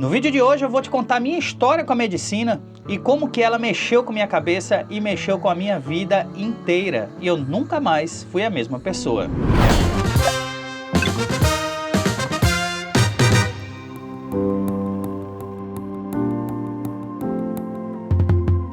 No vídeo de hoje eu vou te contar minha história com a medicina e como que ela mexeu com minha cabeça e mexeu com a minha vida inteira. E eu nunca mais fui a mesma pessoa.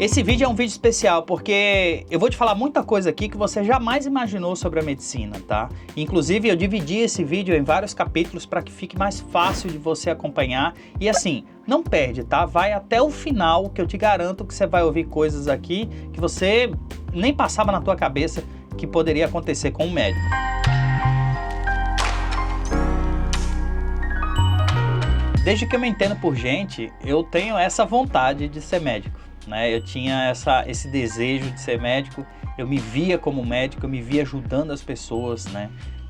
Esse vídeo é um vídeo especial porque eu vou te falar muita coisa aqui que você jamais imaginou sobre a medicina, tá? Inclusive eu dividi esse vídeo em vários capítulos para que fique mais fácil de você acompanhar. E assim, não perde, tá? Vai até o final que eu te garanto que você vai ouvir coisas aqui que você nem passava na tua cabeça que poderia acontecer com um médico. Desde que eu me entendo por gente, eu tenho essa vontade de ser médico. Eu tinha esse desejo de ser médico, eu me via como médico, eu me via ajudando as pessoas,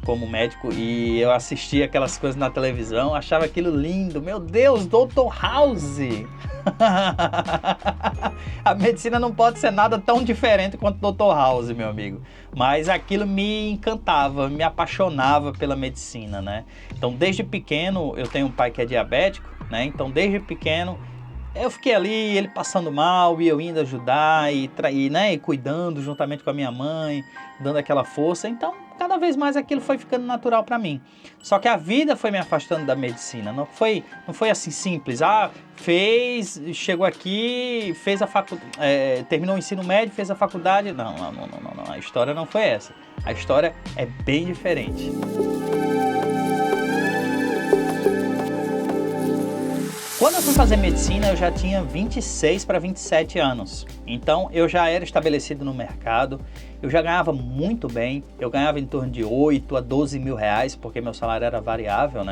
como médico, e eu assistia aquelas coisas na televisão, achava aquilo lindo, meu Deus, Dr. House! A medicina não pode ser nada tão diferente quanto Dr. House, meu amigo, mas aquilo me encantava, me apaixonava pela medicina, Então desde pequeno, eu tenho um pai que é diabético, então desde pequeno, eu fiquei ali, ele passando mal, e eu indo ajudar, e cuidando juntamente com a minha mãe, dando aquela força. Então, cada vez mais aquilo foi ficando natural para mim. Só que a vida foi me afastando da medicina, não foi assim simples. Chegou aqui, fez a faculdade, terminou o ensino médio, fez a faculdade. Não, a história não foi essa. A história é bem diferente. Quando eu fui fazer medicina, eu já tinha 26 para 27 anos. Então, eu já era estabelecido no mercado, eu já ganhava muito bem, eu ganhava em torno de 8 a 12 mil reais, porque meu salário era variável,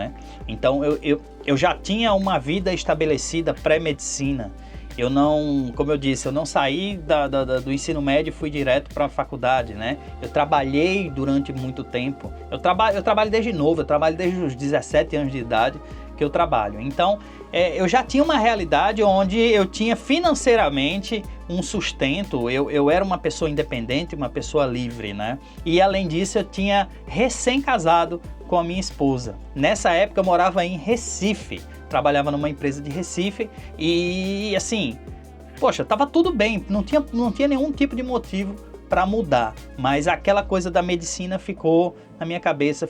Então, eu já tinha uma vida estabelecida pré-medicina. Eu não, como eu disse, eu não saí do ensino médio e fui direto para a faculdade, Eu trabalhei durante muito tempo. Eu trabalho desde novo, eu trabalho desde os 17 anos de idade que eu trabalho. Então, eu já tinha uma realidade onde eu tinha financeiramente um sustento, eu era uma pessoa independente, uma pessoa livre, E além disso, eu tinha recém-casado com a minha esposa. Nessa época eu morava em Recife, trabalhava numa empresa de Recife e assim, poxa, tava tudo bem, não tinha nenhum tipo de motivo para mudar, mas aquela coisa da medicina ficou na minha cabeça,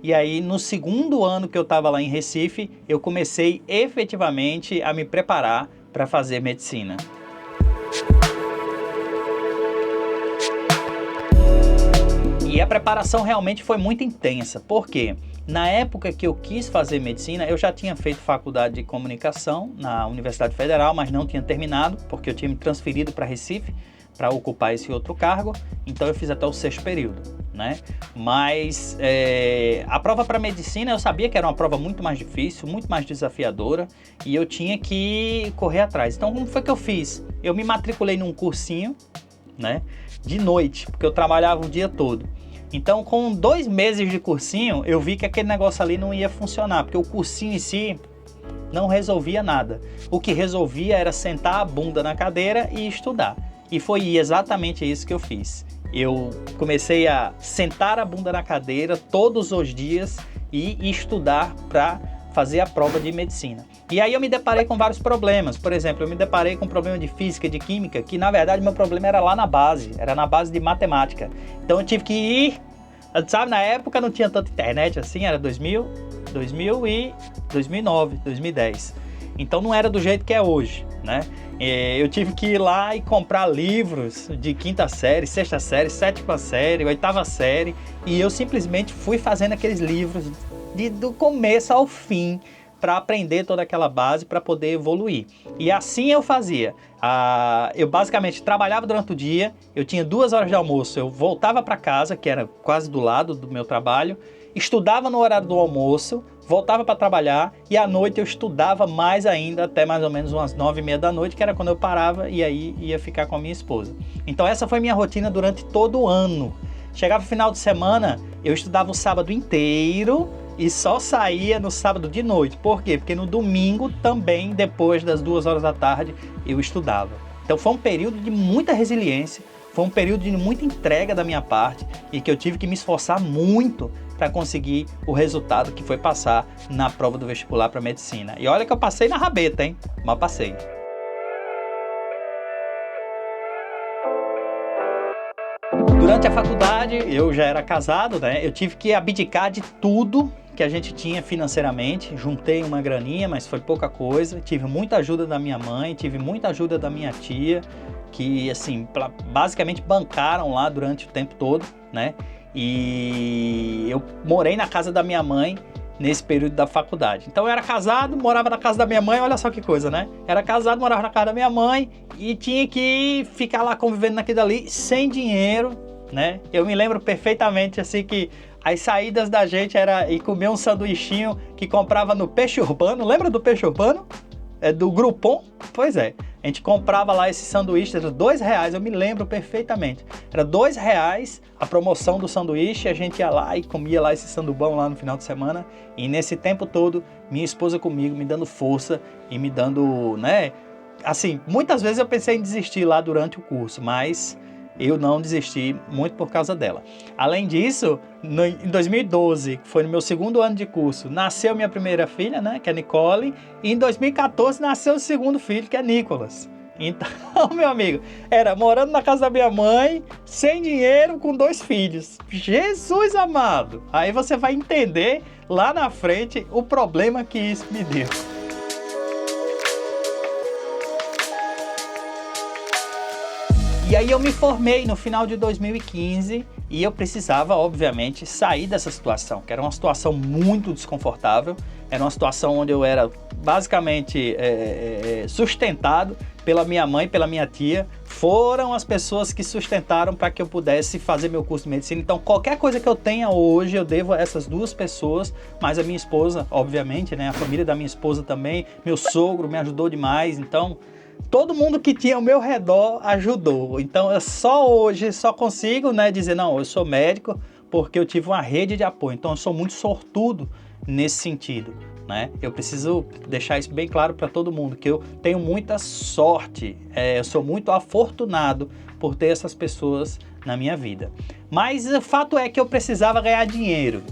e aí no segundo ano que eu estava lá em Recife, eu comecei efetivamente a me preparar para fazer medicina. E a preparação realmente foi muito intensa, porque na época que eu quis fazer medicina, eu já tinha feito faculdade de comunicação na Universidade Federal, mas não tinha terminado, porque eu tinha me transferido para Recife para ocupar esse outro cargo, então eu fiz até o 6º período, Mas a prova para medicina eu sabia que era uma prova muito mais difícil, muito mais desafiadora, e eu tinha que correr atrás. Então como foi que eu fiz? Eu me matriculei num cursinho, de noite, porque eu trabalhava o dia todo. Então, com 2 meses de cursinho, eu vi que aquele negócio ali não ia funcionar, porque o cursinho em si não resolvia nada. O que resolvia era sentar a bunda na cadeira e estudar. E foi exatamente isso que eu fiz. Eu comecei a sentar a bunda na cadeira todos os dias e estudar para fazer a prova de medicina. E aí eu me deparei com vários problemas. Por exemplo, eu me deparei com um problema de física e de química, que na verdade meu problema era lá na base, era na base de matemática. Então eu tive que ir, na época não tinha tanta internet assim, era 2009, 2010. Então não era do jeito que é hoje, Eu tive que ir lá e comprar livros de 5ª série, 6ª série, 7ª série, 8ª série, e eu simplesmente fui fazendo aqueles livros do começo ao fim para aprender toda aquela base para poder evoluir. E assim eu fazia. Eu basicamente trabalhava durante o dia, eu tinha 2 horas de almoço, eu voltava para casa, que era quase do lado do meu trabalho, estudava no horário do almoço, voltava para trabalhar e à noite eu estudava mais ainda, até mais ou menos umas 9h30 da noite, que era quando eu parava e aí ia ficar com a minha esposa. Então essa foi minha rotina durante todo o ano. Chegava o final de semana, eu estudava o sábado inteiro e só saía no sábado de noite. Por quê? Porque no domingo também, depois das 2 horas da tarde, eu estudava. Então foi um período de muita resiliência, foi um período de muita entrega da minha parte e que eu tive que me esforçar muito para conseguir o resultado que foi passar na prova do vestibular para medicina. E olha que eu passei na rabeta, hein? Mas passei. Durante a faculdade, eu já era casado, né? Eu tive que abdicar de tudo que a gente tinha financeiramente. Juntei uma graninha, mas foi pouca coisa. Tive muita ajuda da minha mãe, tive muita ajuda da minha tia, que, assim, basicamente bancaram lá durante o tempo todo, né? E eu morei na casa da minha mãe nesse período da faculdade. Então eu era casado, morava na casa da minha mãe, olha só que coisa, né? Era casado, morava na casa da minha mãe e tinha que ficar lá convivendo naquilo ali sem dinheiro, né? Eu me lembro perfeitamente, assim, que as saídas da gente era ir comer um sanduichinho que comprava no Peixe Urbano. Lembra do Peixe Urbano? É do Groupon? Pois é. A gente comprava lá esse sanduíche, era R$2, eu me lembro perfeitamente. Era R$2 a promoção do sanduíche, a gente ia lá e comia lá esse sandubão lá no final de semana. E nesse tempo todo, minha esposa comigo, me dando força e me dando, né? Assim, muitas vezes eu pensei em desistir lá durante o curso, mas eu não desisti muito por causa dela. Além disso, em 2012, que foi no meu segundo ano de curso, nasceu minha primeira filha, né, que é Nicole, e em 2014 nasceu o segundo filho, que é Nicolas. Então, meu amigo, era morando na casa da minha mãe, sem dinheiro, com 2 filhos. Jesus amado! Aí você vai entender lá na frente o problema que isso me deu. E aí eu me formei no final de 2015 e eu precisava, obviamente, sair dessa situação, que era uma situação muito desconfortável, era uma situação onde eu era basicamente sustentado pela minha mãe, pela minha tia. Foram as pessoas que sustentaram para que eu pudesse fazer meu curso de medicina. Então, qualquer coisa que eu tenha hoje, eu devo a essas 2 pessoas, mas a minha esposa, obviamente, né, a família da minha esposa também, meu sogro me ajudou demais, então todo mundo que tinha ao meu redor ajudou. Então eu só hoje consigo, né, dizer, não, eu sou médico porque eu tive uma rede de apoio. Então eu sou muito sortudo nesse sentido, né? Eu preciso deixar isso bem claro para todo mundo, que eu tenho muita sorte, eu sou muito afortunado por ter essas pessoas na minha vida. Mas o fato é que eu precisava ganhar dinheiro,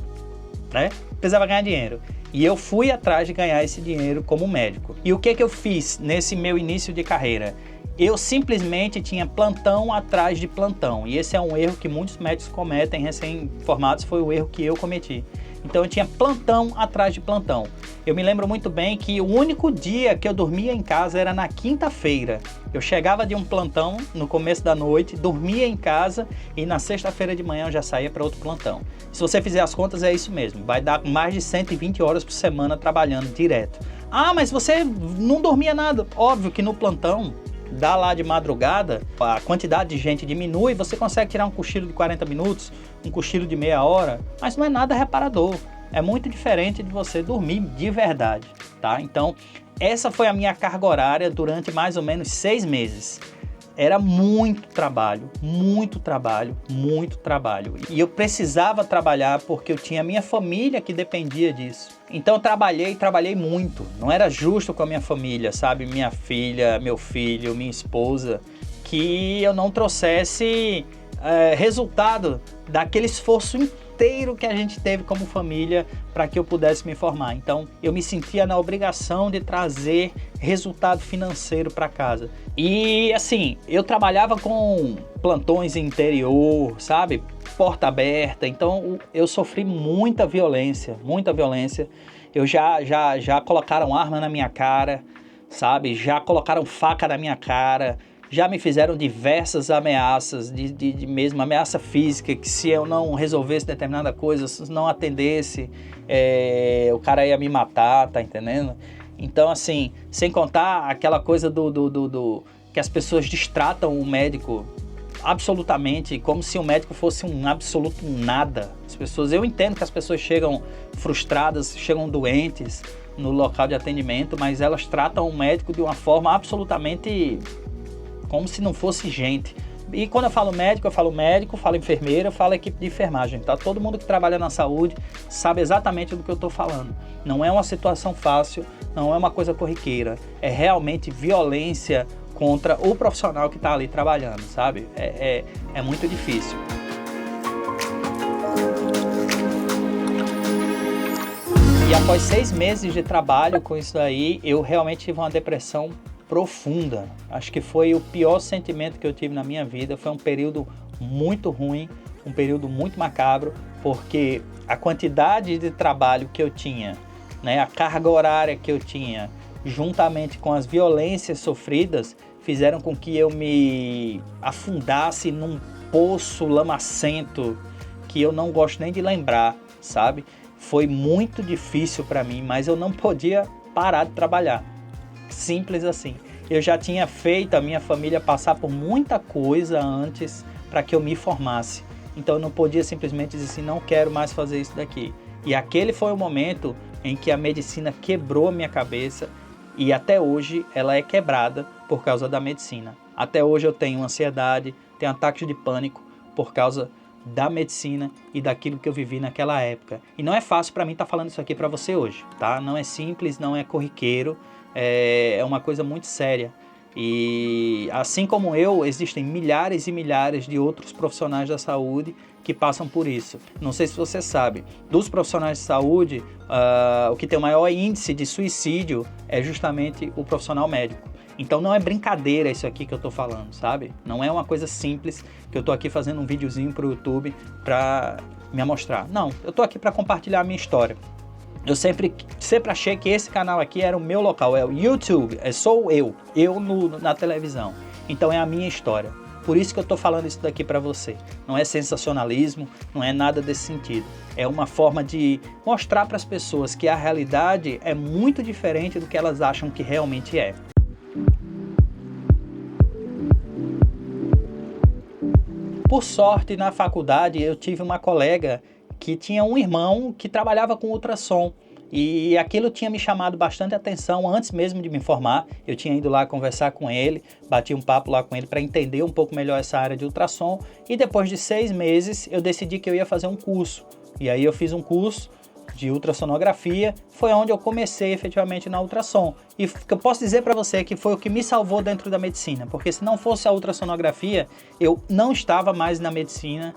né? Precisava ganhar dinheiro. E eu fui atrás de ganhar esse dinheiro como médico. E o que eu fiz nesse meu início de carreira? Eu simplesmente tinha plantão atrás de plantão. E esse é um erro que muitos médicos cometem, recém-formados, foi o erro que eu cometi. Então eu tinha plantão atrás de plantão. Eu me lembro muito bem que o único dia que eu dormia em casa era na quinta-feira. Eu chegava de um plantão no começo da noite, dormia em casa e na sexta-feira de manhã eu já saía para outro plantão. Se você fizer as contas, é isso mesmo. Vai dar mais de 120 horas por semana trabalhando direto. Ah, mas você não dormia nada. Óbvio que no plantão, dá lá de madrugada, a quantidade de gente diminui, você consegue tirar um cochilo de 40 minutos, um cochilo de meia hora, mas não é nada reparador. É muito diferente de você dormir de verdade, tá? Então, essa foi a minha carga horária durante mais ou menos 6 meses. Era muito trabalho, muito trabalho, muito trabalho. E eu precisava trabalhar porque eu tinha minha família que dependia disso. Então eu trabalhei muito. Não era justo com a minha família, sabe? Minha filha, meu filho, minha esposa, que eu não trouxesse resultado daquele esforço inteiro que a gente teve como família para que eu pudesse me formar. Então eu me sentia na obrigação de trazer resultado financeiro para casa. E assim, eu trabalhava com plantões interior, sabe? Porta aberta. Então eu sofri muita violência, muita violência. Eu já colocaram arma na minha cara, sabe? Já colocaram faca na minha cara. Já me fizeram diversas ameaças, de mesmo ameaça física, que se eu não resolvesse determinada coisa, se não atendesse, o cara ia me matar, tá entendendo? Então, assim, sem contar aquela coisa que as pessoas destratam o médico absolutamente, como se o médico fosse um absoluto nada. Eu entendo que as pessoas chegam frustradas, chegam doentes no local de atendimento, mas elas tratam o médico de uma forma absolutamente como se não fosse gente. E quando eu falo médico, falo enfermeira, eu falo equipe de enfermagem, tá? Todo mundo que trabalha na saúde sabe exatamente do que eu tô falando. Não é uma situação fácil, não é uma coisa corriqueira, é realmente violência contra o profissional que tá ali trabalhando, sabe? É muito difícil. E após 6 meses de trabalho com isso aí, eu realmente tive uma depressão profunda. Acho que foi o pior sentimento que eu tive na minha vida. Foi um período muito ruim, um período muito macabro, porque a quantidade de trabalho que eu tinha, né, a carga horária que eu tinha, juntamente com as violências sofridas, fizeram com que eu me afundasse num poço lamacento que eu não gosto nem de lembrar, sabe? Foi muito difícil para mim, mas eu não podia parar de trabalhar. Simples assim. Eu já tinha feito a minha família passar por muita coisa antes para que eu me formasse. Então eu não podia simplesmente dizer assim, não quero mais fazer isso daqui. E aquele foi o momento em que a medicina quebrou a minha cabeça e até hoje ela é quebrada por causa da medicina. Até hoje eu tenho ansiedade, tenho ataques de pânico por causa da medicina e daquilo que eu vivi naquela época. E não é fácil para mim estar falando isso aqui para você hoje, tá? Não é simples, não é corriqueiro, é uma coisa muito séria. E assim como eu, existem milhares e milhares de outros profissionais da saúde que passam por isso. Não sei se você sabe, dos profissionais de saúde, o que tem o maior índice de suicídio é justamente o profissional médico. Então não é brincadeira isso aqui que eu tô falando, sabe? Não é uma coisa simples que eu tô aqui fazendo um videozinho pro YouTube pra me mostrar. Não, eu tô aqui pra compartilhar a minha história. Eu sempre achei que esse canal aqui era o meu local, é o YouTube, sou eu na televisão. Então é a minha história. Por isso que eu tô falando isso daqui pra você. Não é sensacionalismo, não é nada desse sentido. É uma forma de mostrar para as pessoas que a realidade é muito diferente do que elas acham que realmente é. Por sorte, na faculdade, eu tive uma colega que tinha um irmão que trabalhava com ultrassom. E aquilo tinha me chamado bastante atenção antes mesmo de me formar. Eu tinha ido lá conversar com ele, bati um papo lá com ele para entender um pouco melhor essa área de ultrassom. E depois de 6 meses, eu decidi que eu ia fazer um curso. E aí eu fiz um curso de ultrassonografia, foi onde eu comecei efetivamente na ultrassom. E o que eu posso dizer para você é que foi o que me salvou dentro da medicina, porque se não fosse a ultrassonografia, eu não estava mais na medicina,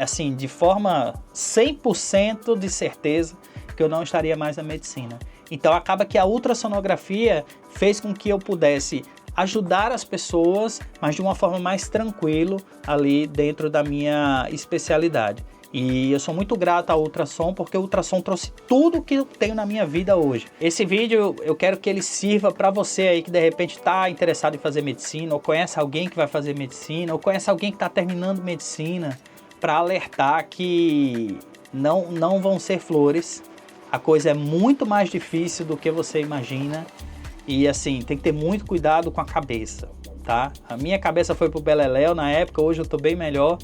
assim, de forma 100% de certeza que eu não estaria mais na medicina. Então acaba que a ultrassonografia fez com que eu pudesse ajudar as pessoas, mas de uma forma mais tranquila ali dentro da minha especialidade. E eu sou muito grato ao ultrassom, porque o ultrassom trouxe tudo que eu tenho na minha vida hoje. Esse vídeo eu quero que ele sirva para você aí que de repente está interessado em fazer medicina, ou conhece alguém que vai fazer medicina, ou conhece alguém que está terminando medicina, para alertar que não vão ser flores. A coisa é muito mais difícil do que você imagina. E assim, tem que ter muito cuidado com a cabeça, tá? A minha cabeça foi pro beleléu na época, hoje eu tô bem melhor,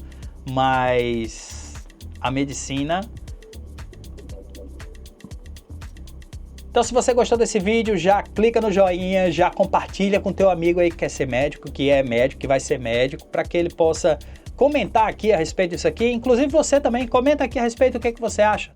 mas a medicina... Então se você gostou desse vídeo, já clica no joinha, já compartilha com teu amigo aí que quer ser médico, que é médico, que vai ser médico, para que ele possa comentar aqui a respeito disso aqui. Inclusive você também, comenta aqui a respeito do que você acha.